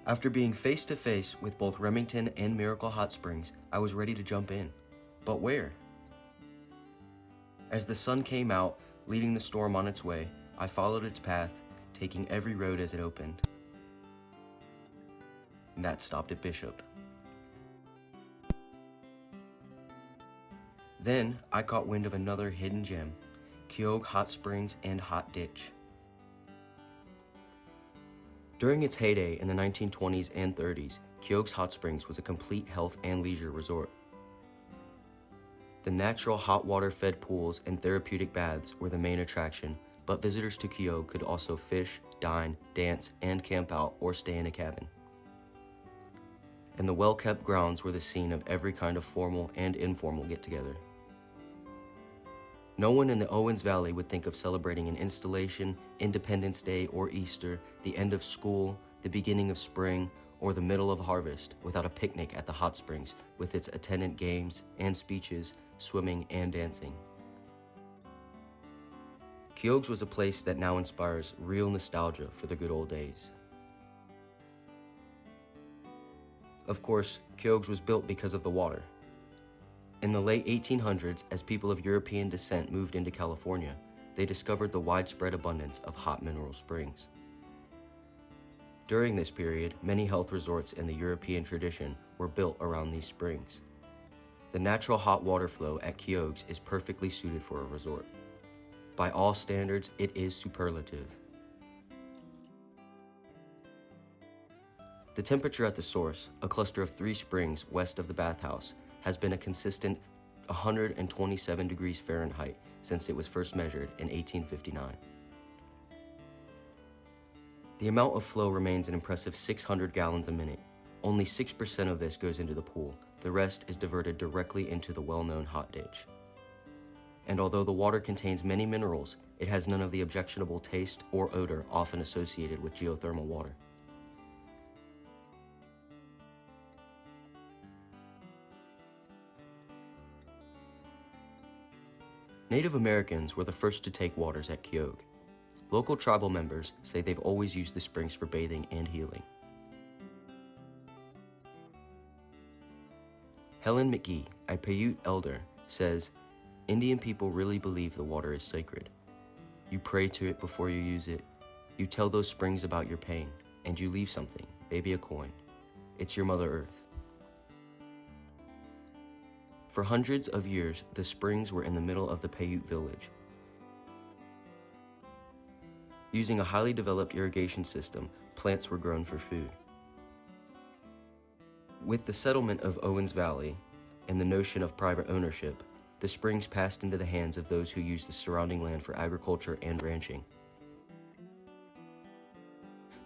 After being face to face with both Remington and Miracle Hot Springs, I was ready to jump in. But where? As the sun came out, leading the storm on its way, I followed its path, taking every road as it opened. And that stopped at Bishop. Then I caught wind of another hidden gem, Keough Hot Springs and Hot Ditch. During its heyday in the 1920s and 30s, Keough Hot Springs was a complete health and leisure resort. The natural hot water-fed pools and therapeutic baths were the main attraction, but visitors to Keough could also fish, dine, dance, and camp out or stay in a cabin. And the well-kept grounds were the scene of every kind of formal and informal get-together. No one in the Owens Valley would think of celebrating an installation, Independence Day or Easter, the end of school, the beginning of spring, or the middle of harvest without a picnic at the hot springs with its attendant games and speeches, swimming and dancing. Keoughs was a place that now inspires real nostalgia for the good old days. Of course, Keoughs was built because of the water. In the late 1800s, as people of European descent moved into California, they discovered the widespread abundance of hot mineral springs. During this period, many health resorts in the European tradition were built around these springs. The natural hot water flow at Keoughs is perfectly suited for a resort. By all standards, it is superlative. The temperature at the source, a cluster of 3 springs west of the bathhouse, has been a consistent 127 degrees Fahrenheit since it was first measured in 1859. The amount of flow remains an impressive 600 gallons a minute. Only 6% of this goes into the pool. The rest is diverted directly into the well-known hot ditch. And although the water contains many minerals, it has none of the objectionable taste or odor often associated with geothermal water. Native Americans were the first to take waters at Keough. Local tribal members say they've always used the springs for bathing and healing. Helen McGee, a Paiute elder, says, "Indian people really believe the water is sacred. You pray to it before you use it. You tell those springs about your pain, and you leave something, maybe a coin. It's your Mother Earth." For hundreds of years, the springs were in the middle of the Paiute village. Using a highly developed irrigation system, plants were grown for food. With the settlement of Owens Valley and the notion of private ownership, the springs passed into the hands of those who used the surrounding land for agriculture and ranching.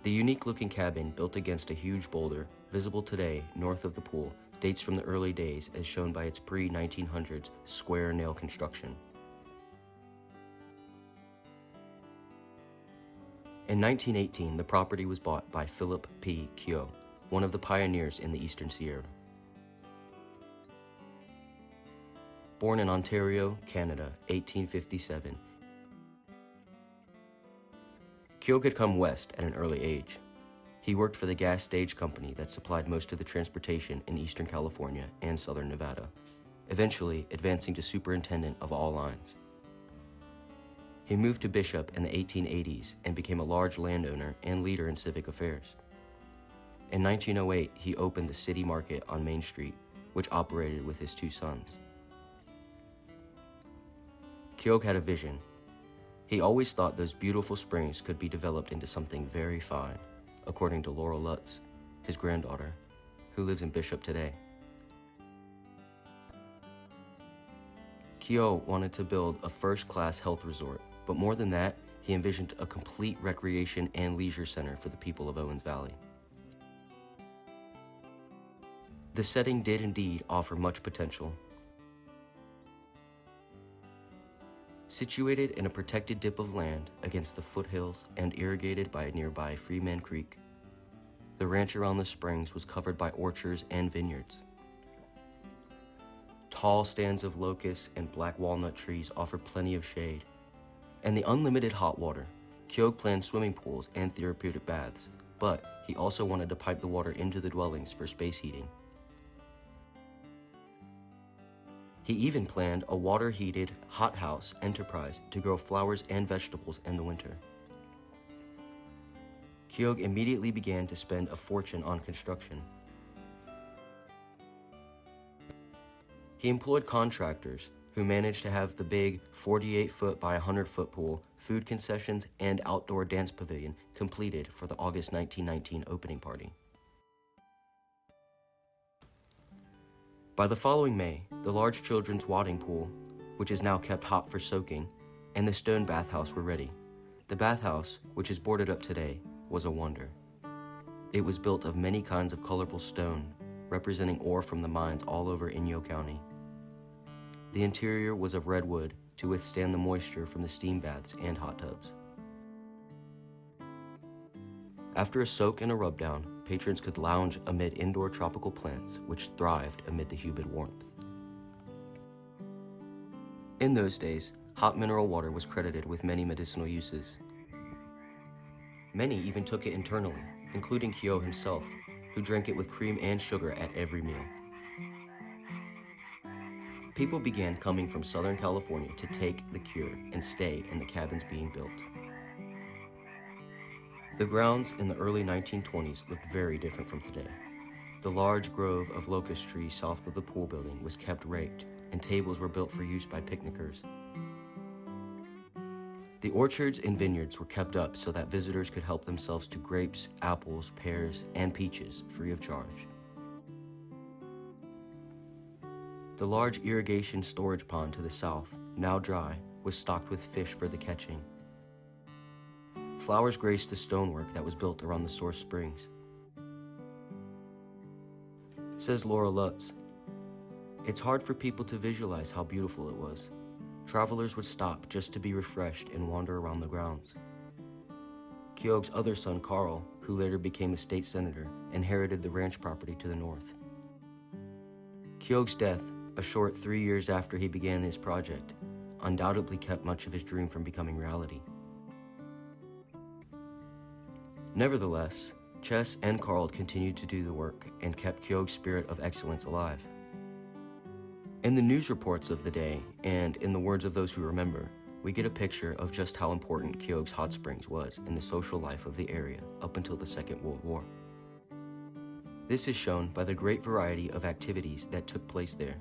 The unique-looking cabin, built against a huge boulder, visible today north of the pool, dates from the early days as shown by its pre-1900s square nail construction. In 1918, the property was bought by Phillip P. Keough, one of the pioneers in the Eastern Sierra. Born in Ontario, Canada, 1857, Keough had come west at an early age. He worked for the gas stage company that supplied most of the transportation in Eastern California and Southern Nevada, eventually advancing to superintendent of all lines. He moved to Bishop in the 1880s and became a large landowner and leader in civic affairs. In 1908, he opened the city market on Main Street, which operated with his 2 sons. Keough had a vision. He always thought those beautiful springs could be developed into something very fine, according to Laurel Lutz, his granddaughter, who lives in Bishop today. Keough wanted to build a first-class health resort, but more than that, he envisioned a complete recreation and leisure center for the people of Owens Valley. The setting did indeed offer much potential. Situated in a protected dip of land against the foothills and irrigated by a nearby Freeman Creek, the ranch around the springs was covered by orchards and vineyards. Tall stands of locusts and black walnut trees offered plenty of shade, and the unlimited hot water. Keough planned swimming pools and therapeutic baths, but he also wanted to pipe the water into the dwellings for space heating. He even planned a water-heated hothouse enterprise to grow flowers and vegetables in the winter. Keough immediately began to spend a fortune on construction. He employed contractors who managed to have the big 48-foot by 100-foot pool, food concessions, and outdoor dance pavilion completed for the August 1919 opening party. By the following May, the large children's wadding pool, which is now kept hot for soaking, and the stone bathhouse were ready. The bathhouse, which is boarded up today, was a wonder. It was built of many kinds of colorful stone, representing ore from the mines all over Keough County. The interior was of redwood to withstand the moisture from the steam baths and hot tubs. After a soak and a rub-down, patrons could lounge amid indoor tropical plants which thrived amid the humid warmth. In those days, hot mineral water was credited with many medicinal uses. Many even took it internally, including Keough himself, who drank it with cream and sugar at every meal. People began coming from Southern California to take the cure and stay in the cabins being built. The grounds in the early 1920s looked very different from today. The large grove of locust trees south of the pool building was kept raked, and tables were built for use by picnickers. The orchards and vineyards were kept up so that visitors could help themselves to grapes, apples, pears, and peaches free of charge. The large irrigation storage pond to the south, now dry, was stocked with fish for the catching. Flowers graced the stonework that was built around the source springs. Says Laura Lutz, "It's hard for people to visualize how beautiful it was. Travelers would stop just to be refreshed and wander around the grounds." Keough's other son, Karl, who later became a state senator, inherited the ranch property to the north. Keough's death, a short 3 years after he began this project, undoubtedly kept much of his dream from becoming reality. Nevertheless, Ches and Karl continued to do the work and kept Keough's spirit of excellence alive. In the news reports of the day, and in the words of those who remember, we get a picture of just how important Keough's Hot Springs was in the social life of the area up until the Second World War. This is shown by the great variety of activities that took place there.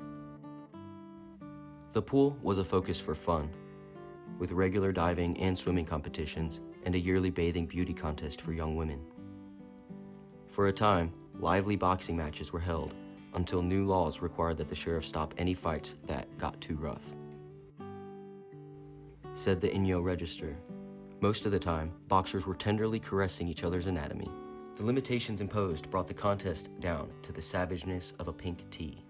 The pool was a focus for fun, with regular diving and swimming competitions and a yearly bathing beauty contest for young women. For a time, lively boxing matches were held until new laws required that the sheriff stop any fights that got too rough. Said the Keough Register, most of the time, boxers were tenderly caressing each other's anatomy. The limitations imposed brought the contest down to the savageness of a pink tea.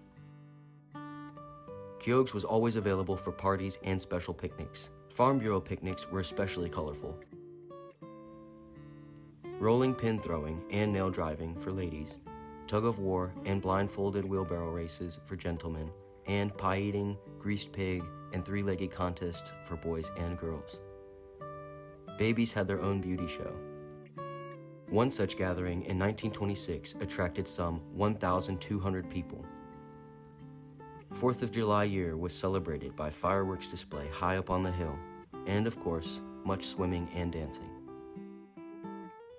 Keough's was always available for parties and special picnics. Farm Bureau picnics were especially colorful. Rolling pin throwing and nail driving for ladies, tug of war and blindfolded wheelbarrow races for gentlemen, and pie eating, greased pig, and three-legged contests for boys and girls. Babies had their own beauty show. One such gathering in 1926 attracted some 1,200 people. 4th of July year was celebrated by fireworks display high up on the hill, and of course, much swimming and dancing.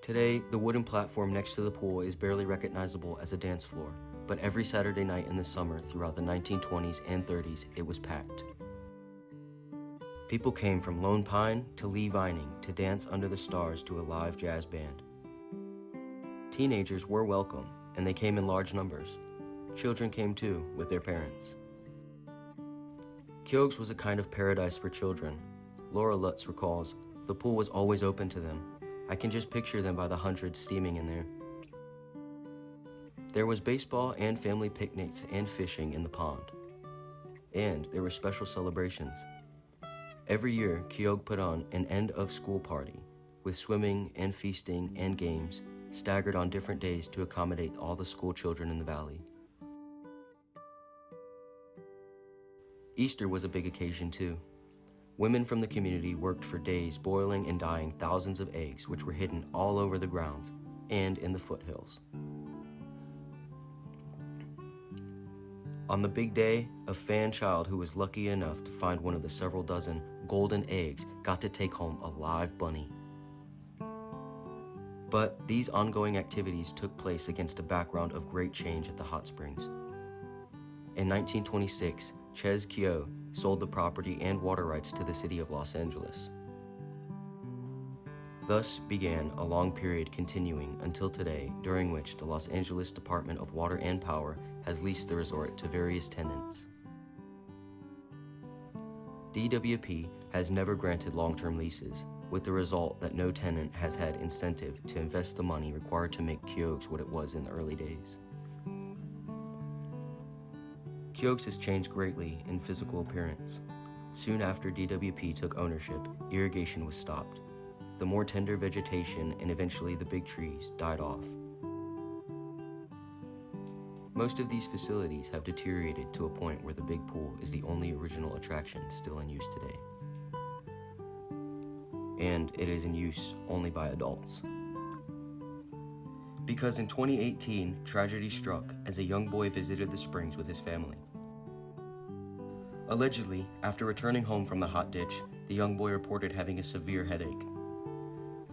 Today, the wooden platform next to the pool is barely recognizable as a dance floor, but every Saturday night in the summer throughout the 1920s and 30s, it was packed. People came from Lone Pine to Lee Vining to dance under the stars to a live jazz band. Teenagers were welcome, and they came in large numbers. Children came too, with their parents. Keough's was a kind of paradise for children. Laura Lutz recalls, the pool was always open to them. I can just picture them by the hundreds steaming in there. There was baseball and family picnics and fishing in the pond. And there were special celebrations. Every year, Keough put on an end-of-school party, with swimming and feasting and games, staggered on different days to accommodate all the school children in the valley. Easter was a big occasion too. Women from the community worked for days boiling and dyeing thousands of eggs which were hidden all over the grounds, and in the foothills. On the big day, a fan child who was lucky enough to find one of the several dozen golden eggs got to take home a live bunny. But these ongoing activities took place against a background of great change at the hot springs. In 1926, Ches Keough sold the property and water rights to the city of Los Angeles. Thus began a long period continuing until today, during which the Los Angeles Department of Water and Power has leased the resort to various tenants. DWP has never granted long-term leases, with the result that no tenant has had incentive to invest the money required to make Keoughs what it was in the early days. Keoughs has changed greatly in physical appearance. Soon after DWP took ownership, irrigation was stopped. The more tender vegetation and eventually the big trees died off. Most of these facilities have deteriorated to a point where the big pool is the only original attraction still in use today. And it is in use only by adults. Because in 2018, tragedy struck as a young boy visited the springs with his family. Allegedly, after returning home from the hot ditch, the young boy reported having a severe headache.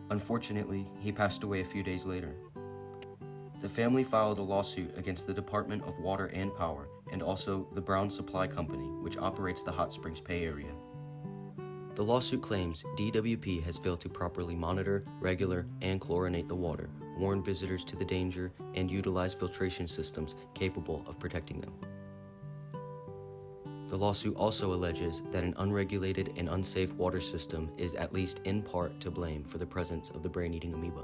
Unfortunately, he passed away a few days later. The family filed a lawsuit against the Department of Water and Power and also the Brown Supply Company, which operates the Hot Springs Pay area. The lawsuit claims DWP has failed to properly monitor, regulate, and chlorinate the water, warn visitors to the danger, and utilize filtration systems capable of protecting them. The lawsuit also alleges that an unregulated and unsafe water system is at least in part to blame for the presence of the brain-eating amoeba.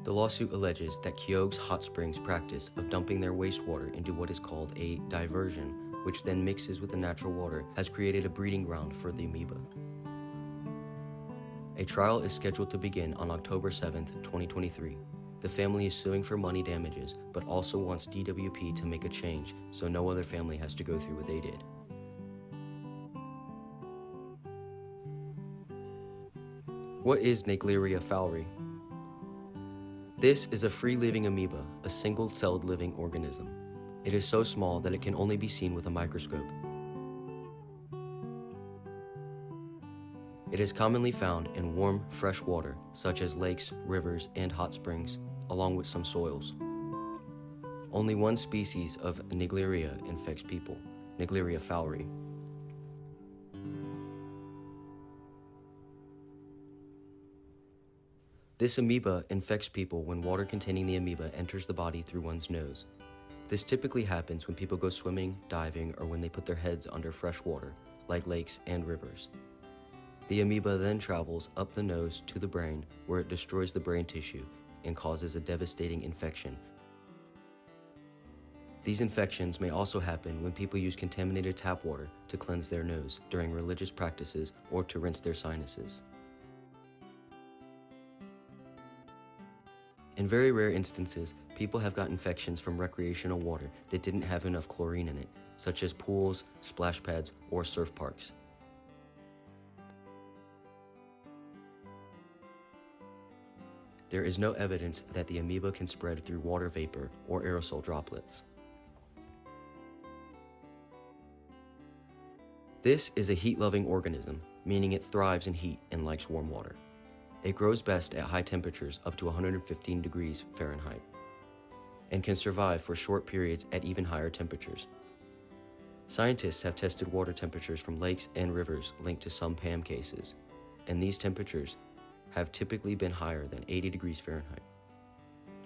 The lawsuit alleges that Keough's Hot Springs' practice of dumping their wastewater into what is called a diversion, which then mixes with the natural water, has created a breeding ground for the amoeba. A trial is scheduled to begin on October 7, 2023. The family is suing for money damages, but also wants DWP to make a change so no other family has to go through what they did. What is Naegleria fowleri? This is a free-living amoeba, a single-celled living organism. It is so small that it can only be seen with a microscope. It is commonly found in warm, fresh water, such as lakes, rivers, and hot springs, along with some soils. Only one species of Naegleria infects people, Naegleria fowleri. This amoeba infects people when water containing the amoeba enters the body through one's nose. This typically happens when people go swimming, diving, or when they put their heads under fresh water, like lakes and rivers. The amoeba then travels up the nose to the brain, where it destroys the brain tissue and causes a devastating infection. These infections may also happen when people use contaminated tap water to cleanse their nose during religious practices or to rinse their sinuses. In very rare instances, people have got infections from recreational water that didn't have enough chlorine in it, such as pools, splash pads, or surf parks. There is no evidence that the amoeba can spread through water vapor or aerosol droplets. This is a heat-loving organism, meaning it thrives in heat and likes warm water. It grows best at high temperatures up to 115 degrees Fahrenheit and can survive for short periods at even higher temperatures. Scientists have tested water temperatures from lakes and rivers linked to some PAM cases, and these temperatures have typically been higher than 80 degrees Fahrenheit.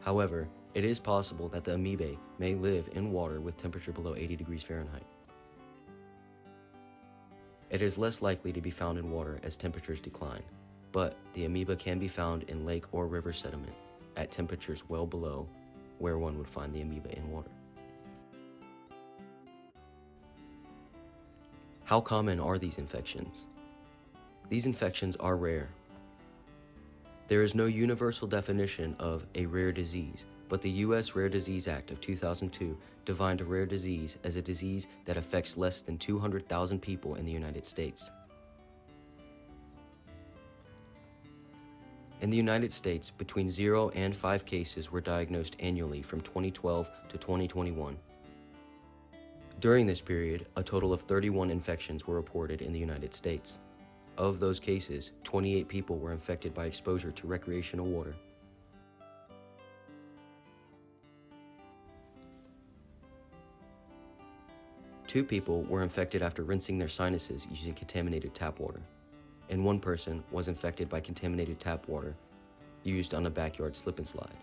However, it is possible that the amoeba may live in water with temperature below 80 degrees Fahrenheit. It is less likely to be found in water as temperatures decline, but the amoeba can be found in lake or river sediment at temperatures well below where one would find the amoeba in water. How common are these infections? These infections are rare. There is no universal definition of a rare disease, but the U.S. Rare Disease Act of 2002 defined a rare disease as a disease that affects less than 200,000 people in the United States. In the United States, between 0 and 5 cases were diagnosed annually from 2012 to 2021. During this period, a total of 31 infections were reported in the United States. Of those cases, 28 people were infected by exposure to recreational water. Two people were infected after rinsing their sinuses using contaminated tap water, and one person was infected by contaminated tap water used on a backyard slip and slide.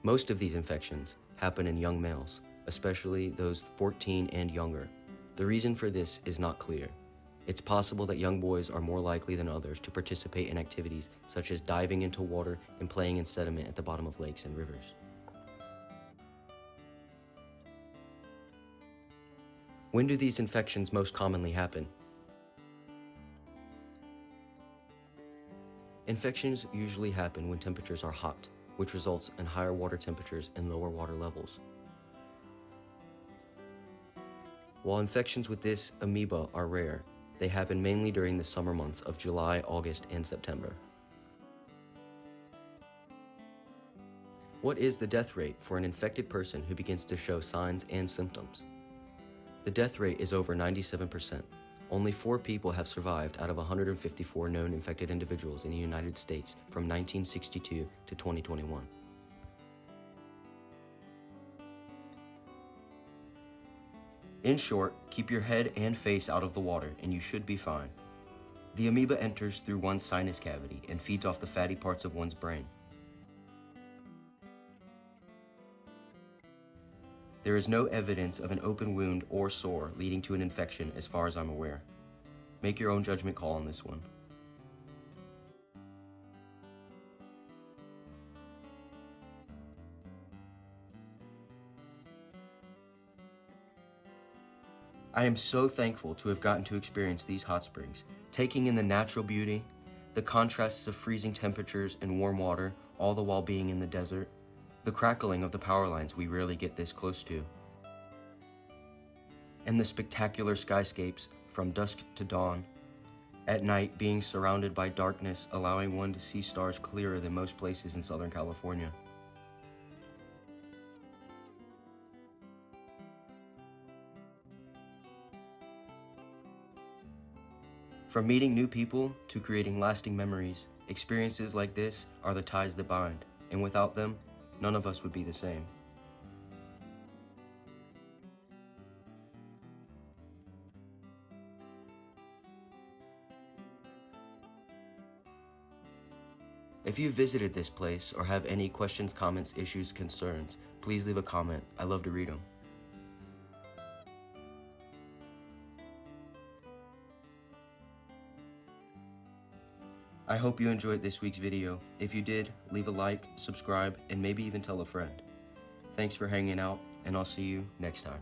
Most of these infections happen in young males, especially those 14 and younger. The reason for this is not clear. It's possible that young boys are more likely than others to participate in activities such as diving into water and playing in sediment at the bottom of lakes and rivers. When do these infections most commonly happen? Infections usually happen when temperatures are hot, which results in higher water temperatures and lower water levels. While infections with this amoeba are rare, they happen mainly during the summer months of July, August, and September. What is the death rate for an infected person who begins to show signs and symptoms? The death rate is over 97%. Only 4 people have survived out of 154 known infected individuals in the United States from 1962 to 2021. In short, keep your head and face out of the water and you should be fine. The amoeba enters through one's sinus cavity and feeds off the fatty parts of one's brain. There is no evidence of an open wound or sore leading to an infection as far as I'm aware. Make your own judgment call on this one. I am so thankful to have gotten to experience these hot springs, taking in the natural beauty, the contrasts of freezing temperatures and warm water, all the while being in the desert, the crackling of the power lines we rarely get this close to, and the spectacular skyscapes from dusk to dawn, at night being surrounded by darkness, allowing one to see stars clearer than most places in Southern California. From meeting new people to creating lasting memories, experiences like this are the ties that bind, and without them, none of us would be the same. If you visited this place or have any questions, comments, issues, concerns, please leave a comment. I love to read them. I hope you enjoyed this week's video. If you did, leave a like, subscribe, and maybe even tell a friend. Thanks for hanging out, and I'll see you next time.